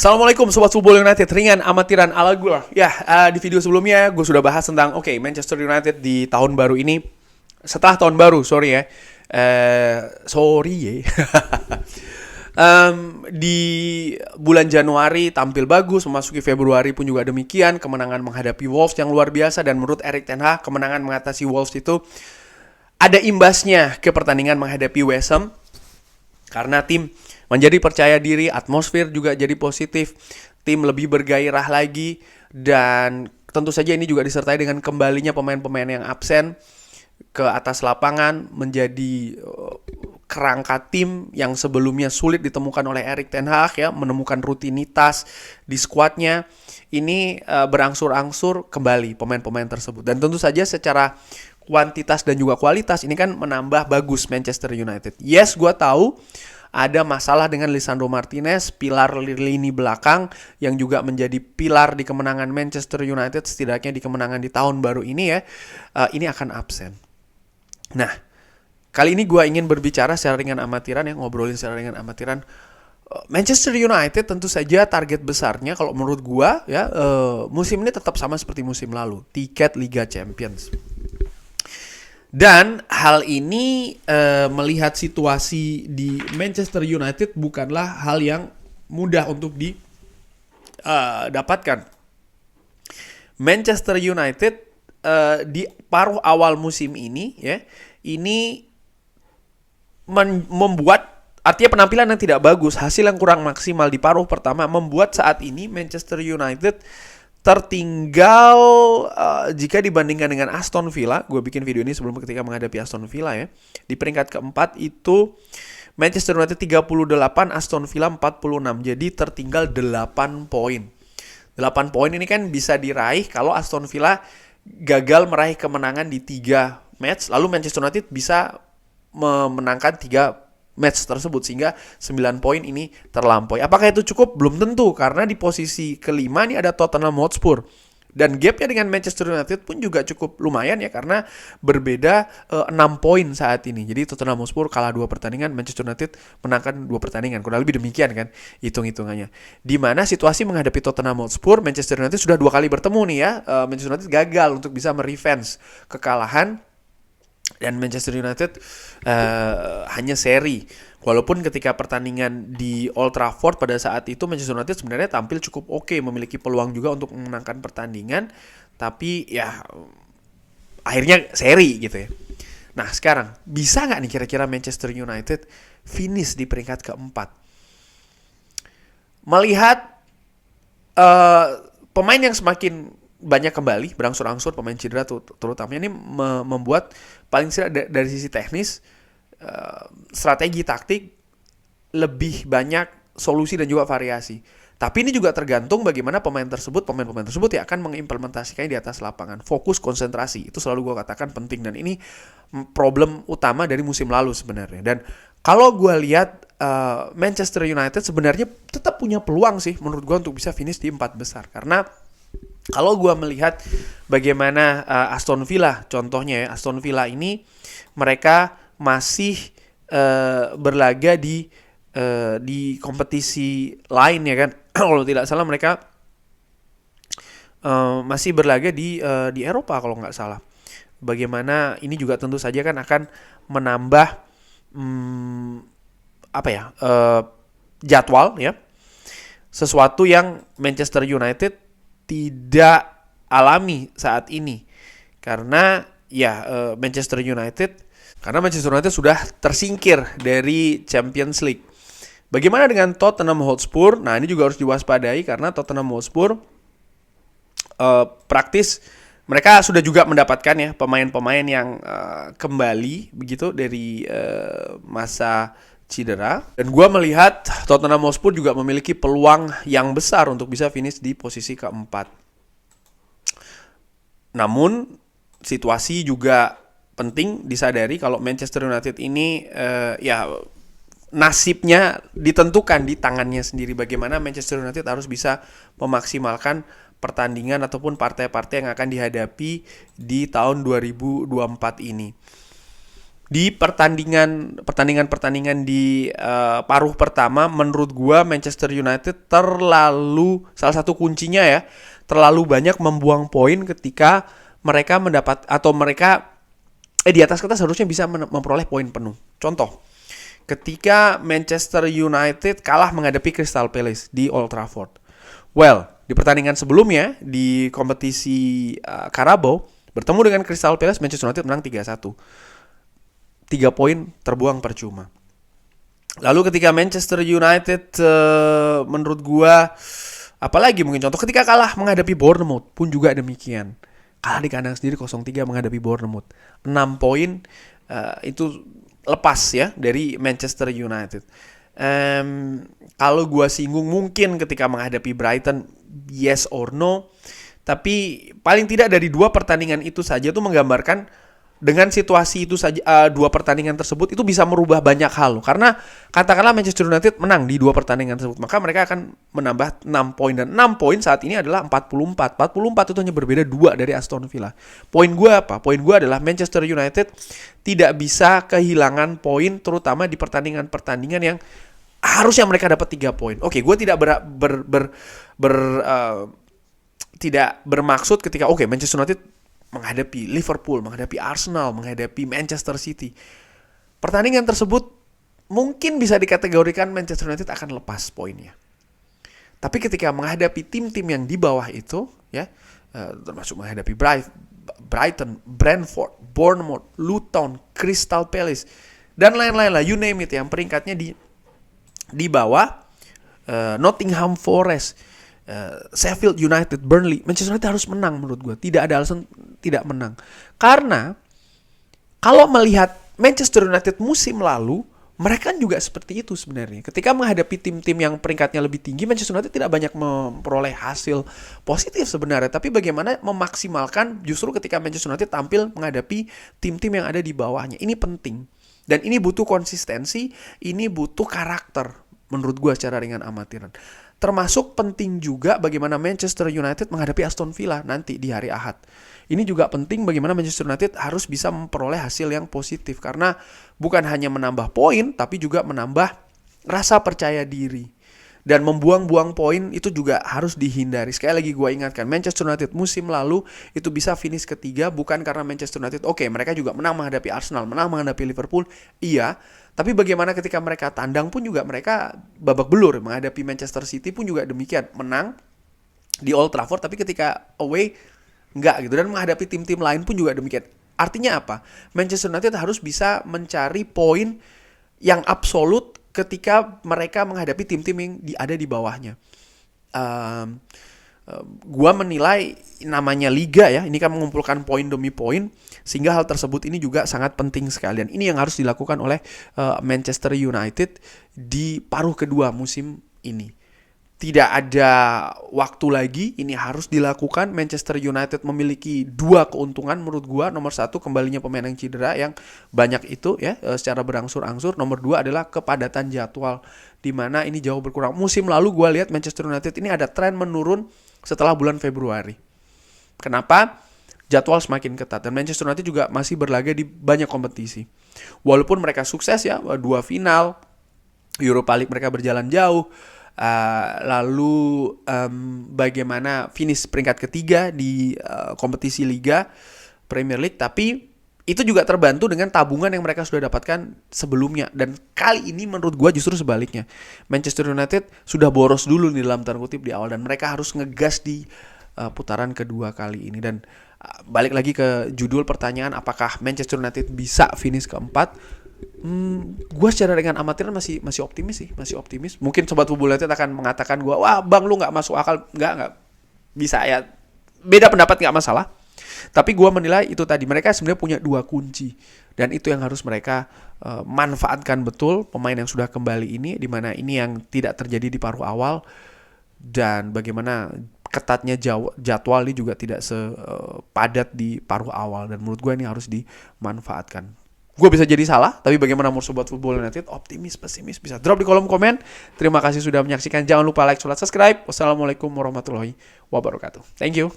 Assalamualaikum Sobat Football United, ringan amatiran ala gue. Ya, di video sebelumnya gue sudah bahas tentang Manchester United di tahun baru ini. Setelah tahun baru, sorry ya. Di bulan Januari tampil bagus, memasuki Februari pun juga demikian. Kemenangan menghadapi Wolves yang luar biasa. Dan menurut Erik ten Hag, kemenangan mengatasi Wolves itu ada imbasnya ke pertandingan menghadapi West Ham. Karena tim menjadi percaya diri, atmosfer juga jadi positif, tim lebih bergairah lagi, dan tentu saja ini juga disertai dengan kembalinya pemain-pemain yang absen ke atas lapangan, menjadi kerangka tim yang sebelumnya sulit ditemukan oleh Erik ten Hag, ya, menemukan rutinitas di skuadnya. Ini berangsur-angsur kembali pemain-pemain tersebut, dan tentu saja secara kuantitas dan juga kualitas ini kan menambah bagus Manchester United. Yes, gue tahu ada masalah dengan Lisandro Martinez, pilar lini belakang yang juga menjadi pilar di kemenangan Manchester United, setidaknya di kemenangan di tahun baru ini, ya. Ini akan absen. Nah, kali ini gue ingin berbicara secara ringan amatiran, ya, ngobrolin secara ringan amatiran. Manchester United tentu saja target besarnya kalau menurut gue, ya, musim ini tetap sama seperti musim lalu, tiket Liga Champions. Dan hal ini melihat situasi di Manchester United bukanlah hal yang mudah untuk didapatkan. Manchester United di paruh awal musim ini, ya, ini membuat, artinya penampilan yang tidak bagus, hasil yang kurang maksimal di paruh pertama, membuat saat ini Manchester United tertinggal jika dibandingkan dengan Aston Villa. Gue bikin video ini sebelum ketika menghadapi Aston Villa, ya. Di peringkat keempat itu Manchester United 38, Aston Villa 46. Jadi tertinggal 8 poin. 8 poin ini kan bisa diraih kalau Aston Villa gagal meraih kemenangan di 3 match, lalu Manchester United bisa memenangkan 3 match tersebut, sehingga 9 poin ini terlampaui. Apakah itu cukup? Belum tentu, karena di posisi kelima ini ada Tottenham Hotspur, dan gapnya dengan Manchester United pun juga cukup lumayan, ya, karena berbeda 6 poin saat ini. Jadi Tottenham Hotspur kalah 2 pertandingan, Manchester United menangkan 2 pertandingan, kurang lebih demikian kan hitung-hitungannya. Dimana situasi menghadapi Tottenham Hotspur, Manchester United sudah 2 kali bertemu nih, ya. Manchester United gagal untuk bisa merevenge kekalahan, dan Manchester United hanya seri. Walaupun ketika pertandingan di Old Trafford pada saat itu Manchester United sebenarnya tampil cukup oke, memiliki peluang juga untuk memenangkan pertandingan, tapi ya akhirnya seri gitu, ya. Nah, sekarang bisa nggak nih kira-kira Manchester United finish di peringkat keempat? Melihat pemain yang semakin banyak kembali, berangsur-angsur pemain cedera terutama, ini membuat paling tidak dari sisi teknis, strategi taktik lebih banyak solusi dan juga variasi. Tapi ini juga tergantung bagaimana pemain tersebut ya akan mengimplementasikannya di atas lapangan. Fokus, konsentrasi, itu selalu gue katakan penting, dan ini problem utama dari musim lalu sebenarnya. Dan kalau gue lihat Manchester United sebenarnya tetap punya peluang sih menurut gue untuk bisa finish di 4 besar. Karena kalau gue melihat bagaimana Aston Villa, contohnya, ya, Aston Villa ini mereka masih berlaga di kompetisi lain, ya kan. Kalau tidak salah mereka masih berlaga di Eropa kalau nggak salah. Bagaimana ini juga tentu saja kan akan menambah jadwal, ya. Sesuatu yang Manchester United tidak alami saat ini, karena Manchester United sudah tersingkir dari Champions League. Bagaimana dengan Tottenham Hotspur? Nah, ini juga harus diwaspadai, karena Tottenham Hotspur praktis mereka sudah juga mendapatkan, ya, pemain-pemain yang kembali begitu dari masa cedera, dan gue melihat Tottenham Hotspur juga memiliki peluang yang besar untuk bisa finish di posisi keempat. Namun situasi juga penting disadari kalau Manchester United ini nasibnya ditentukan di tangannya sendiri. Bagaimana Manchester United harus bisa memaksimalkan pertandingan ataupun partai-partai yang akan dihadapi di tahun 2024 ini. Di pertandingan di paruh pertama, menurut gua Manchester United salah satu kuncinya ya, terlalu banyak membuang poin ketika mereka di atas kertas harusnya bisa memperoleh poin penuh. Contoh, ketika Manchester United kalah menghadapi Crystal Palace di Old Trafford. Well, di pertandingan sebelumnya di kompetisi Carabao bertemu dengan Crystal Palace, Manchester United menang 3-1. 3 poin terbuang percuma. Lalu ketika Manchester United menurut gua apalagi mungkin contoh ketika kalah menghadapi Bournemouth pun juga demikian. Kalah di kandang sendiri 0-3 menghadapi Bournemouth. 6 poin itu lepas ya dari Manchester United. Kalau gua singgung mungkin ketika menghadapi Brighton yes or no, tapi paling tidak dari 2 pertandingan itu saja tuh menggambarkan dengan situasi itu saja 2 pertandingan tersebut itu bisa merubah banyak hal. Karena katakanlah Manchester United menang di 2 pertandingan tersebut, maka mereka akan menambah 6 poin dan 6 poin saat ini adalah 44. 44 itu hanya berbeda 2 dari Aston Villa. Poin gue apa? Poin gue adalah Manchester United tidak bisa kehilangan poin terutama di pertandingan-pertandingan yang harusnya mereka dapat 3 poin. Oke, gue tidak tidak bermaksud ketika Manchester United menghadapi Liverpool, menghadapi Arsenal, menghadapi Manchester City. Pertandingan tersebut mungkin bisa dikategorikan Manchester United akan lepas poinnya. Tapi ketika menghadapi tim-tim yang di bawah itu, ya, termasuk menghadapi Brighton, Brentford, Bournemouth, Luton, Crystal Palace, dan lain-lain lah, you name it, yang peringkatnya di bawah, Nottingham Forest, Sheffield United, Burnley, Manchester United harus menang menurut gue. Tidak ada alasan tidak menang. Karena kalau melihat Manchester United musim lalu, mereka juga seperti itu sebenarnya. Ketika menghadapi tim-tim yang peringkatnya lebih tinggi, Manchester United tidak banyak memperoleh hasil positif sebenarnya. Tapi bagaimana memaksimalkan justru ketika Manchester United tampil menghadapi tim-tim yang ada di bawahnya. Ini penting. Dan ini butuh konsistensi, ini butuh karakter menurut gue secara ringan amatiran. Termasuk penting juga bagaimana Manchester United menghadapi Aston Villa nanti di hari Ahad. Ini juga penting bagaimana Manchester United harus bisa memperoleh hasil yang positif. Karena bukan hanya menambah poin, tapi juga menambah rasa percaya diri. Dan membuang-buang poin itu juga harus dihindari. Sekali lagi gue ingatkan, Manchester United musim lalu itu bisa finish ketiga bukan karena Manchester United. Mereka juga menang menghadapi Arsenal, menang menghadapi Liverpool. Iya, tapi bagaimana ketika mereka tandang pun juga mereka babak belur. Menghadapi Manchester City pun juga demikian. Menang di Old Trafford, tapi ketika away enggak gitu. Dan menghadapi tim-tim lain pun juga demikian. Artinya apa? Manchester United harus bisa mencari poin yang absolut ketika mereka menghadapi tim-tim yang ada di bawahnya. Gua menilai namanya liga ya, ini kan mengumpulkan poin demi poin, sehingga hal tersebut ini juga sangat penting sekali. Dan ini yang harus dilakukan oleh Manchester United di paruh kedua musim ini. Tidak ada waktu lagi, ini harus dilakukan. Manchester United memiliki 2 keuntungan menurut gua. Nomor 1, kembalinya pemain yang cedera yang banyak itu ya, secara berangsur-angsur. Nomor 2 adalah kepadatan jadwal, di mana ini jauh berkurang. Musim lalu gua lihat Manchester United ini ada tren menurun setelah bulan Februari. Kenapa? Jadwal semakin ketat dan Manchester United juga masih berlaga di banyak kompetisi. Walaupun mereka sukses ya, 2 final, Europa League mereka berjalan jauh. Lalu bagaimana finish peringkat ketiga di kompetisi Liga Premier League, tapi itu juga terbantu dengan tabungan yang mereka sudah dapatkan sebelumnya. Dan kali ini menurut gue justru sebaliknya, Manchester United sudah boros dulu di dalam tanda kutip di awal dan mereka harus ngegas di putaran kedua kali ini. Dan balik lagi ke judul pertanyaan, apakah Manchester United bisa finish keempat? Gue secara dengan amatiran masih optimis sih, masih optimis. Mungkin Sobat Football United akan mengatakan gue, wah bang lu nggak masuk akal, nggak bisa ya. Beda pendapat nggak masalah. Tapi gue menilai itu tadi, mereka sebenarnya punya 2 kunci dan itu yang harus mereka manfaatkan betul pemain yang sudah kembali ini, di mana ini yang tidak terjadi di paruh awal dan bagaimana ketatnya jadwal ini juga tidak sepadat di paruh awal dan menurut gue ini harus dimanfaatkan. Gue bisa jadi salah, tapi bagaimana menurut Sobat Football United? Optimis, pesimis, bisa drop di kolom komen. Terima kasih sudah menyaksikan. Jangan lupa like, subscribe. Wassalamualaikum warahmatullahi wabarakatuh. Thank you.